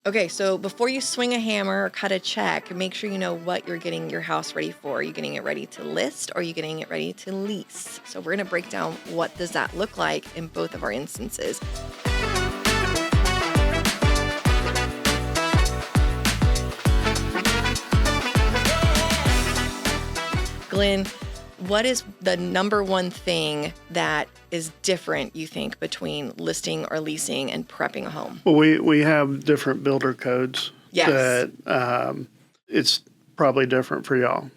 Okay, so before you swing a hammer or cut a check, make sure you know what you're getting your house ready for. Are you getting it ready to list or are you getting it ready to lease? So we're going to break down what does that look like in both of our instances. Glynn, what is the number one thing that is different, you think, between listing or leasing and prepping a home? Well, we have different builder codes. Yes. That it's probably different for y'all.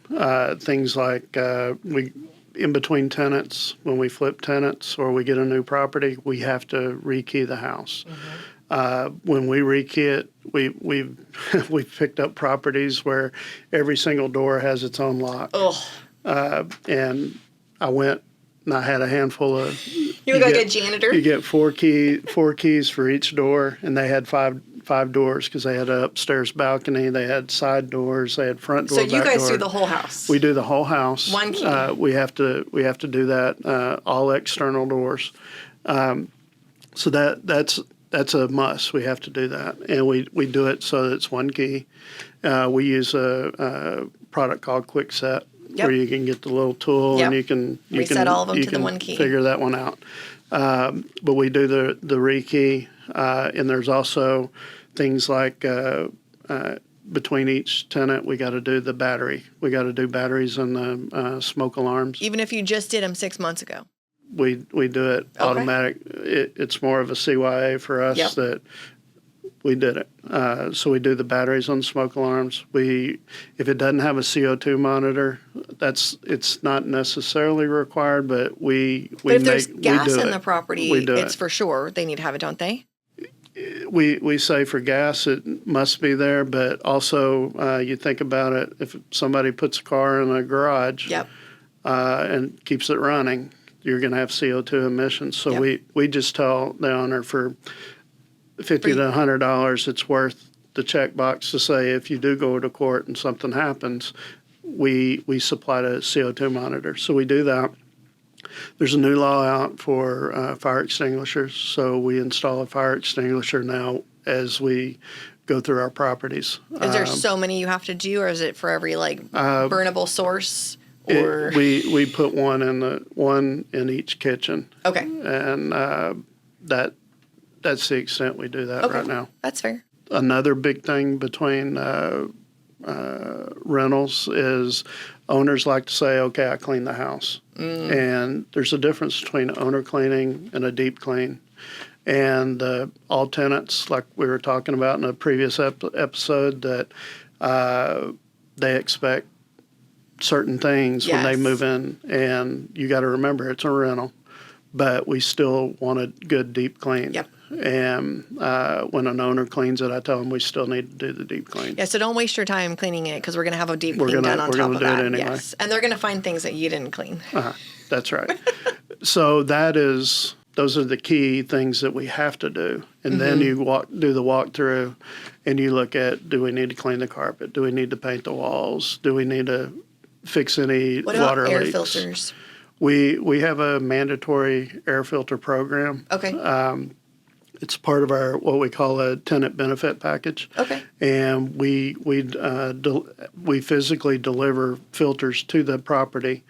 Things like we in between tenants, when we flip tenants or we get a new property, we have to rekey the house. When we rekey it, we've picked up properties where every single door has its own lock. Oh. And I went and I had a handful of. You look like a janitor. You get four keys for each door, and they had five doors because they had an upstairs balcony, they had side doors, they had front door. So you guys door. do the whole house. We do the whole house. One key. We have to do that. All external doors. So that's a must. We have to do that, and we do it so that it's one key. We use a product called Quick Set. Yep. Where you can get the little tool and you can reset all of them to the one key. Figure that one out. But we do the rekey, and there's also things like between each tenant, we got to do the battery. We got to do batteries and the smoke alarms. Even if you just did them 6 months ago. We do it automatic. It's more of a CYA for us that we did it. So we do the batteries on the smoke alarms. If it doesn't have a CO2 monitor, it's not necessarily required, but But if there's gas in the property, it's it. for sure they need to have it, don't they? We say for gas it must be there, but also you think about it, if somebody puts a car in a garage and keeps it running, you're going to have CO2 emissions. So we just tell the owner for $50 to $100, it's worth the checkbox to say if you do go to court and something happens, we supply the CO2 monitor. So we do that. There's a new law out for fire extinguishers, so we install a fire extinguisher now as we go through our properties. Is there so many you have to do, or is it for every burnable source? Or we put one in each kitchen. Okay. And that's the extent we do that right now. That's fair. Another big thing between rentals is owners like to say, okay, I clean the house. And there's a difference between owner cleaning and a deep clean. And all tenants, like we were talking about in a previous episode, that they expect certain things when they move in. And you got to remember, it's a rental, but we still want a good deep clean. Yep. And when an owner cleans it, I tell them we still need to do the deep cline. Yeah, so don't waste your time cleaning it because we're going to have a deep clean done on top of that. We're going to do it anyway. Yes, and they're going to find things that you didn't clean. That's right. So those are the key things that we have to do. And then you do the walkthrough and you look at, do we need to clean the carpet? Do we need to paint the walls? Do we need to fix any water leaks? What about air filters? We have a mandatory air filter program. Okay. It's part of our what we call a tenant benefit package. Okay. And we physically deliver filters to the property,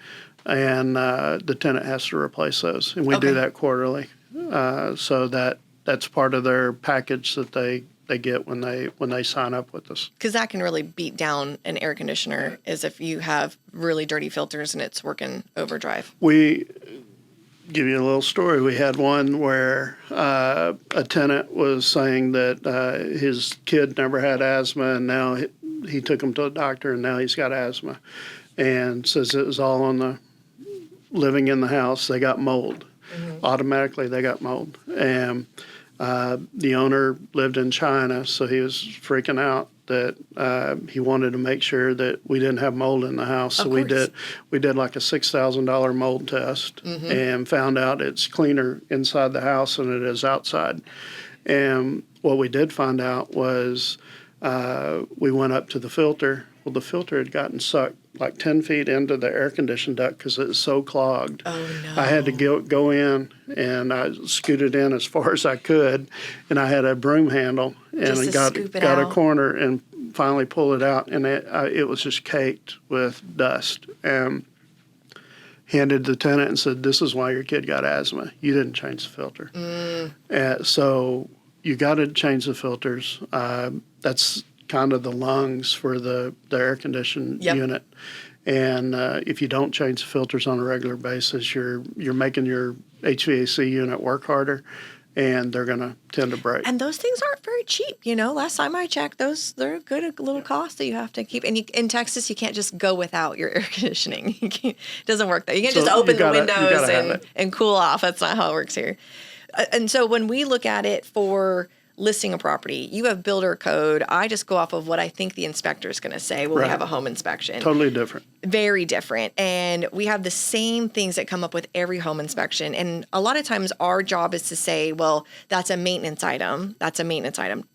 and the tenant has to replace those, and we do that quarterly. So that's part of their package that they get when they sign up with us. Because that can really beat down an air conditioner, is if you have really dirty filters and it's working overdrive. We give you a little story. We had one where a tenant was saying that his kid never had asthma, and now he took him to a doctor, and now he's got asthma, and says it was all on the living in the house. They got mold. Automatically they got mold. And the owner lived in China, so he was freaking out that he wanted to make sure that we didn't have mold in the house. So we did like a $6,000 mold test and found out it's cleaner inside the house than it is outside. And what we did find out was We went up to the filter. Well, the filter had gotten sucked like 10 feet into the air conditioning duct because it was so clogged. Oh, no. I had to go in, and I scooted in as far as I could, and I had a broom handle, and I got a corner and finally pulled it out, and it was just caked with dust. And handed the tenant and said, "This is why your kid got asthma. You didn't change the filter." So you got to change the filters. That's kind of the lungs for the air conditioning unit. And if you don't change the filters on a regular basis, you're making your HVAC unit work harder, and they're going to tend to break. And those things aren't very cheap. Last time I checked, they're a good little cost that you have to keep. And in Texas, you can't just go without your air conditioning. It doesn't work there. You can't just open the windows and cool off. That's not how it works here. And so when we look at it for listing a property, you have builder code. I just go off of what I think the inspector is going to say when we have a home inspection. Totally different. Very different. And we have the same things that come up with every home inspection. And a lot of times our job is to say, well, that's a maintenance item. That's a maintenance item.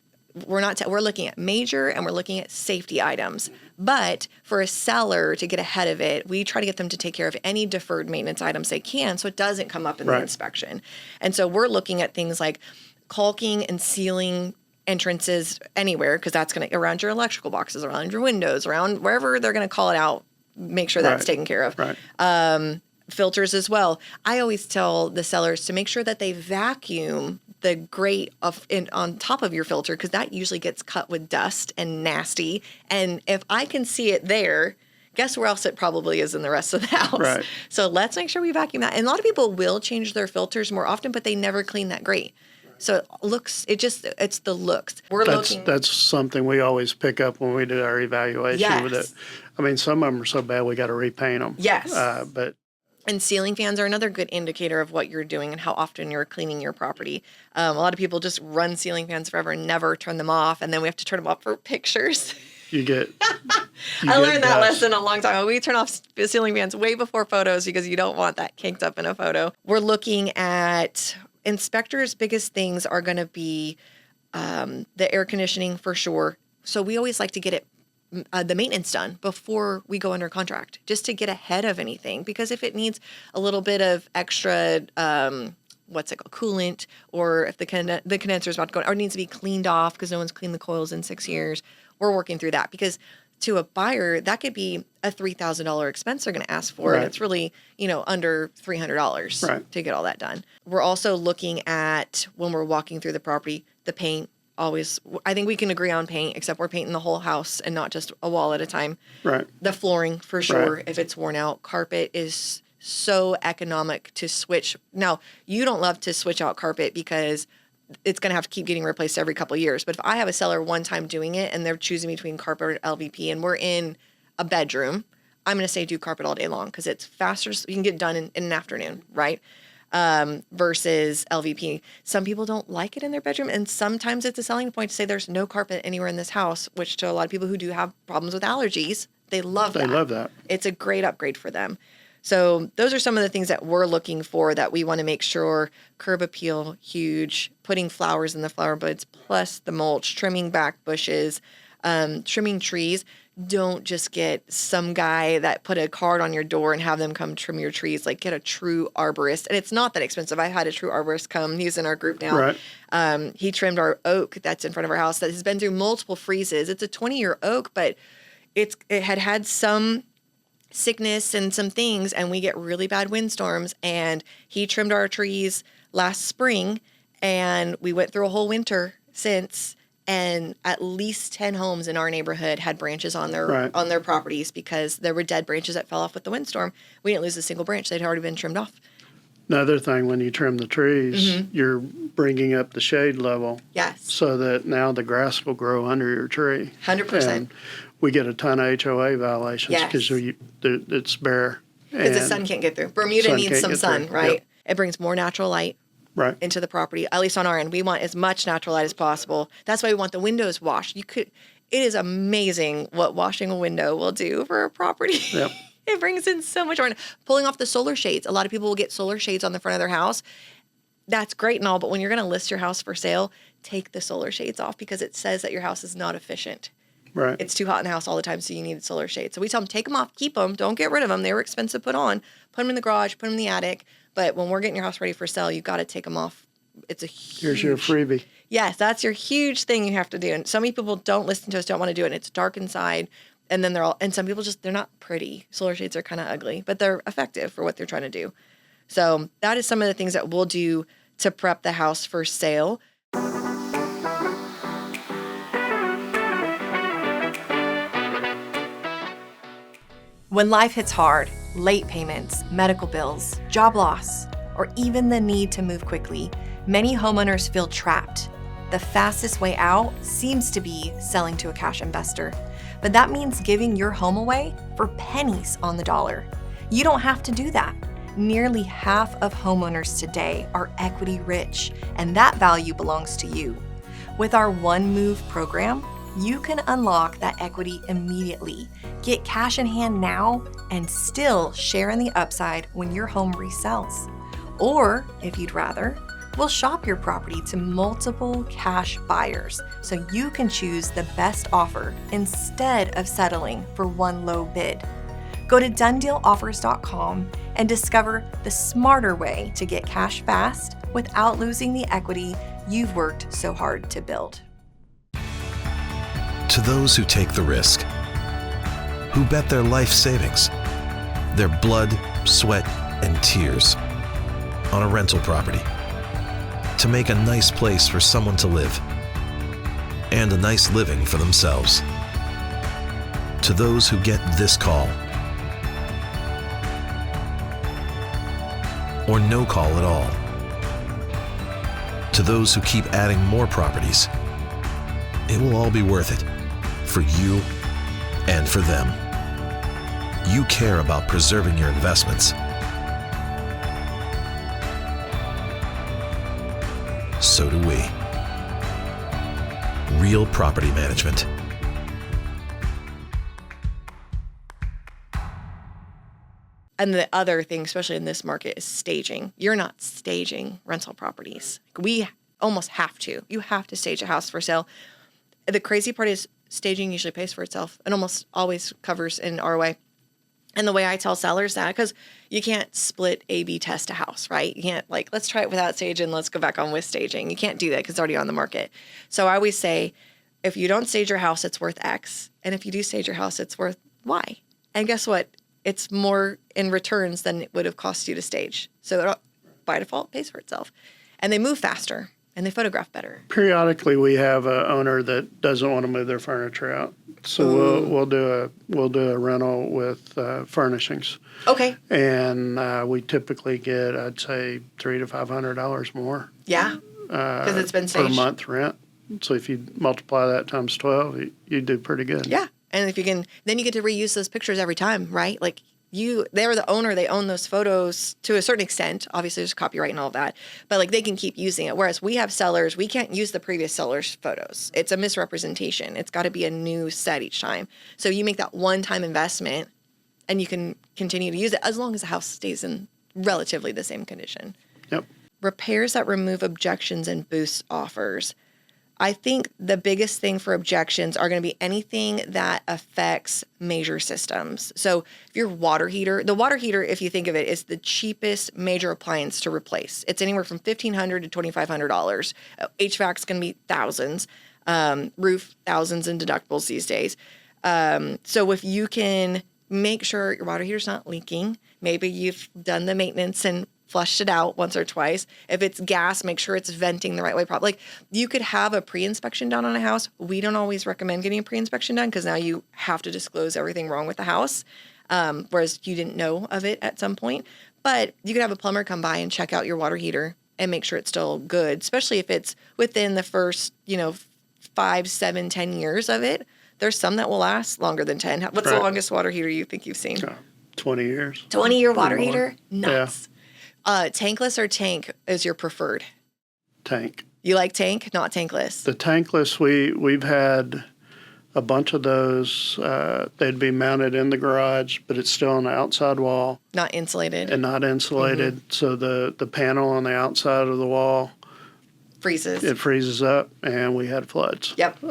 We're not. We're looking at major and we're looking at safety items. But for a seller to get ahead of it, we try to get them to take care of any deferred maintenance items they can so it doesn't come up in the inspection. And so we're looking at things like caulking and sealing entrances anywhere, because that's going to around your electrical boxes, around your windows, around wherever they're going to call it out. Make sure that's taken care of. Filters as well. I always tell the sellers to make sure that they vacuum the grate on top of your filter, because that usually gets cut with dust and nasty. And if I can see it there, guess where else it probably is in the rest of the house. Right. So let's make sure we vacuum that. And a lot of people will change their filters more often, but they never clean that grate. So it's the looks. That's something we always pick up when we do our evaluation with it. I mean, some of them are so bad we got to repaint them. Yes. And ceiling fans are another good indicator of what you're doing and how often you're cleaning your property. A lot of people just run ceiling fans forever and never turn them off, and then we have to turn them off for pictures. I learned that lesson a long time ago. We turn off ceiling fans way before photos because you don't want that caked up in a photo. We're looking at inspectors' biggest things are going to be the air conditioning for sure. So we always like to get the maintenance done before we go under contract, just to get ahead of anything. Because if it needs a little bit of extra, coolant, or if the condenser is about to go, or needs to be cleaned off because no one's cleaned the coils in 6 years, we're working through that. Because to a buyer, that could be a $3,000 expense they're going to ask for. And it's really, under $300 to get all that done. We're also looking at, when we're walking through the property, the paint. Always, I think we can agree on paint, except we're painting the whole house and not just a wall at a time. Right. The flooring, for sure, if it's worn out. Carpet is so economic to switch. Now, you don't love to switch out carpet because it's going to have to keep getting replaced every couple of years. But if I have a seller one time doing it and they're choosing between carpet or LVP and we're in a bedroom, I'm going to say do carpet all day long because it's faster. You can get it done in an afternoon, right? Versus LVP. Some people don't like it in their bedroom, and sometimes it's a selling point to say there's no carpet anywhere in this house, which to a lot of people who do have problems with allergies, they love that. It's a great upgrade for them. So those are some of the things that we're looking for that we want to make sure. Curb appeal, huge. Putting flowers in the flower beds, plus the mulch, trimming back bushes, trimming trees. Don't just get some guy that put a card on your door and have them come trim your trees. Like, get a true arborist. And it's not that expensive. I had a true arborist come. He's in our group now. Right. He trimmed our oak that's in front of our house that has been through multiple freezes. It's a 20-year oak, but it had some sickness and some things, and we get really bad windstorms. And he trimmed our trees last spring, and we went through a whole winter since. And at least 10 homes in our neighborhood had branches on their properties because there were dead branches that fell off with the windstorm. We didn't lose a single branch. They'd already been trimmed off. Another thing, when you trim the trees, you're bringing up the shade level. Yes. So that now the grass will grow under your tree. 100%. And we get a ton of HOA violations because it's bare. Because the sun can't get through. Bermuda needs some sun, right? Yep. It brings more natural light. Into the property, at least on our end. We want as much natural light as possible. That's why we want the windows washed. It is amazing what washing a window will do for a property. Yep. It brings in so much more. Pulling off the solar shades. A lot of people will get solar shades on the front of their house. That's great and all, but when you're going to list your house for sale, take the solar shades off because it says that your house is not efficient. Right. It's too hot in the house all the time, so you need solar shades. So we tell them, take them off, keep them, don't get rid of them. They were expensive to put on. Put them in the garage, put them in the attic. But when we're getting your house ready for sale, you got to take them off. It's a huge... Here's your freebie. Yes, that's your huge thing you have to do. And so many people don't listen to us, don't want to do it. And it's dark inside. And then and some people they're not pretty. Solar shades are kind of ugly, but they're effective for what they're trying to do. So that is some of the things that we'll do to prep the house for sale. When life hits hard, late payments, medical bills, job loss, or even the need to move quickly, many homeowners feel trapped. The fastest way out seems to be selling to a cash investor, but that means giving your home away for pennies on the dollar. You don't have to do that. Nearly half of homeowners today are equity rich, and that value belongs to you. With our One Move program, you can unlock that equity immediately, get cash in hand now, and still share in the upside when your home resells. Or, if you'd rather, we'll shop your property to multiple cash buyers so you can choose the best offer instead of settling for one low bid. Go to donedealoffers.com and discover the smarter way to get cash fast without losing the equity you've worked so hard to build. To those who take the risk, who bet their life savings, their blood, sweat, and tears on a rental property to make a nice place for someone to live and a nice living for themselves. To those who get this call or no call at all. To those who keep adding more properties, it will all be worth it for you and for them. You care about preserving your investments. So do we. Real Property Management. And the other thing, especially in this market, is staging. You're not staging rental properties. We almost have to. You have to stage a house for sale. The crazy part is staging usually pays for itself and almost always covers in our way. And the way I tell sellers that, because you can't split A/B test a house, right? You can't let's try it without staging, let's go back on with staging. You can't do that because it's already on the market. So I always say, if you don't stage your house, it's worth X. And if you do stage your house, it's worth Y. And guess what? It's more in returns than it would have cost you to stage. So by default, it pays for itself. And they move faster and they photograph better. Periodically, we have an owner that doesn't want to move their furniture out. So we'll do a rental with furnishings. Okay. And we typically get, I'd say, $300 to $500 more. Yeah. Because it's been staged. Per month rent. So if you multiply that times 12, you do pretty good. Yeah. And if you can, then you get to reuse those pictures every time, right? They're the owner, they own those photos to a certain extent. Obviously, there's copyright and all of that. But they can keep using it. Whereas we have sellers, we can't use the previous seller's photos. It's a misrepresentation. It's got to be a new set each time. So you make that one-time investment and you can continue to use it as long as the house stays in relatively the same condition. Yep. Repairs that remove objections and boost offers. I think the biggest thing for objections are going to be anything that affects major systems. So if your water heater, the water heater, if you think of it, is the cheapest major appliance to replace. It's anywhere from $1,500 to $2,500. HVAC is going to be thousands, roof thousands in deductibles these days. So if you can make sure your water heater's not leaking, maybe you've done the maintenance and flushed it out once or twice. If it's gas, make sure it's venting the right way. You could have a pre-inspection done on a house. We don't always recommend getting a pre-inspection done because now you have to disclose everything wrong with the house, whereas you didn't know of it at some point. But you could have a plumber come by and check out your water heater and make sure it's still good, especially if it's within the first, 5, 7, 10 years of it. There's some that will last longer than 10. What's the longest water heater you think you've seen? 20 years. 20-year water heater? Nuts. Yeah. Tankless or tank is your preferred? Tank. You like tank, not tankless? The tankless, we've had a bunch of those. They'd be mounted in the garage, but it's still on the outside wall. Not insulated. And not insulated. Mm-hmm. So the panel on the outside of the wall freezes. It freezes up, and we had floods. Yep.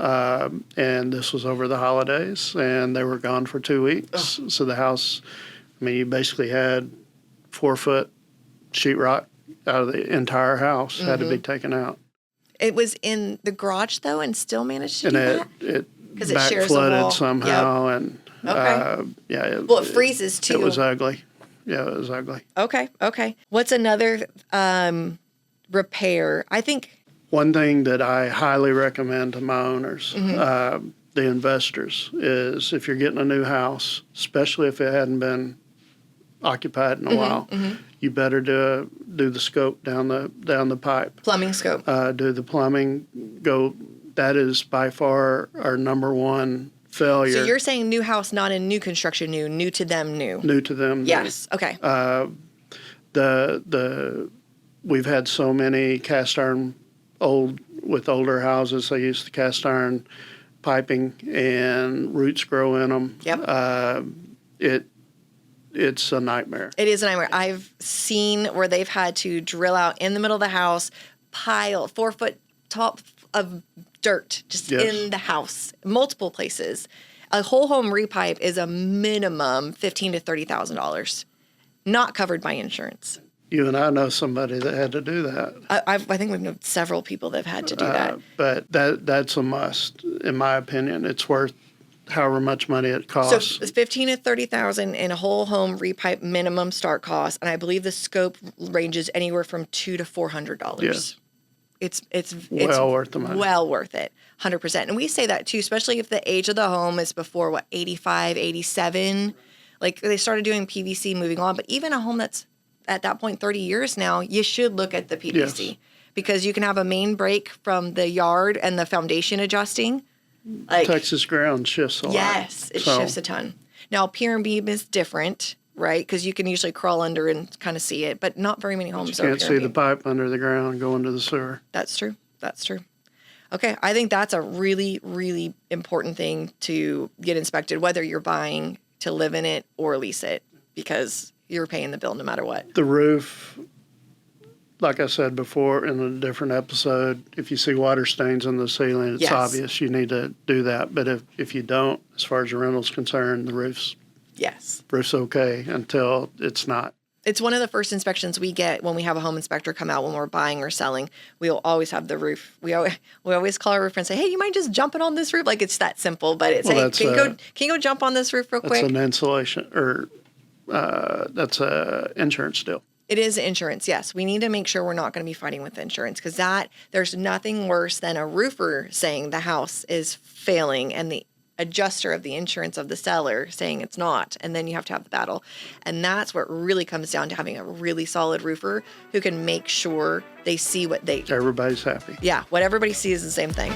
And this was over the holidays, and they were gone for 2 weeks. So the house, I mean, you basically had 4-foot sheetrock out of the entire house had to be taken out. It was in the garage, though, and still managed to do that? Because it shares a flooded wall. somehow, and it freezes too. It was ugly. Yeah, it was ugly. Okay. What's another repair? I think one thing that I highly recommend to my owners, the investors, is if you're getting a new house, especially if it hadn't been occupied in a while, you better do the scope down the pipe. Plumbing scope. Do the plumbing. That is by far our number one failure. So you're saying new house, not in new construction, new to them, new. New to them. Yes. Okay. We've had so many cast iron with older houses. They use the cast iron piping and roots grow in them. Yep. It's a nightmare. It is a nightmare. I've seen where they've had to drill out in the middle of the house, pile 4-foot top of dirt just in the house, multiple places. A whole home repipe is a minimum $15,000 to $30,000, not covered by insurance. You and I know somebody that had to do that. I think we've known several people that have had to do that. But that's a must, in my opinion. It's worth however much money it costs. So it's $15,000 to $30,000 in a whole home repipe minimum start cost, and I believe the scope ranges anywhere from $200 to $400. Yes. It's well worth the money. Well worth it, 100%. And we say that too, especially if the age of the home is before 85, 87. Like they started doing PVC moving on, but even a home that's at that point 30 years now, you should look at the PVC because you can have a main break from the yard and the foundation adjusting. Texas ground shifts a lot. Yes, it shifts a ton. Now, pier and beam is different, right? Because you can usually crawl under and kind of see it, but not very many homes are pier and beam. You can't see the pipe under the ground going to the sewer. That's true. Okay, I think that's a really, really important thing to get inspected, whether you're buying to live in it or lease it, because you're paying the bill no matter what. The roof, like I said before in a different episode, if you see water stains in the ceiling, it's obvious you need to do that. But if you don't, as far as the rental's concerned, the roof's okay until it's not. It's one of the first inspections we get when we have a home inspector come out when we're buying or selling. We'll always have the roof. We always call our roofer and say, "Hey, you mind just jumping on this roof?" Like it's that simple, but it's can you go jump on this roof real quick? That's an insulation or that's a insurance deal. It is insurance, yes. We need to make sure we're not going to be fighting with insurance because there's nothing worse than a roofer saying the house is failing and the adjuster of the insurance of the seller saying it's not, and then you have to have the battle. And that's where it really comes down to having a really solid roofer who can make sure they see what everybody's happy. Yeah, what everybody sees is the same thing.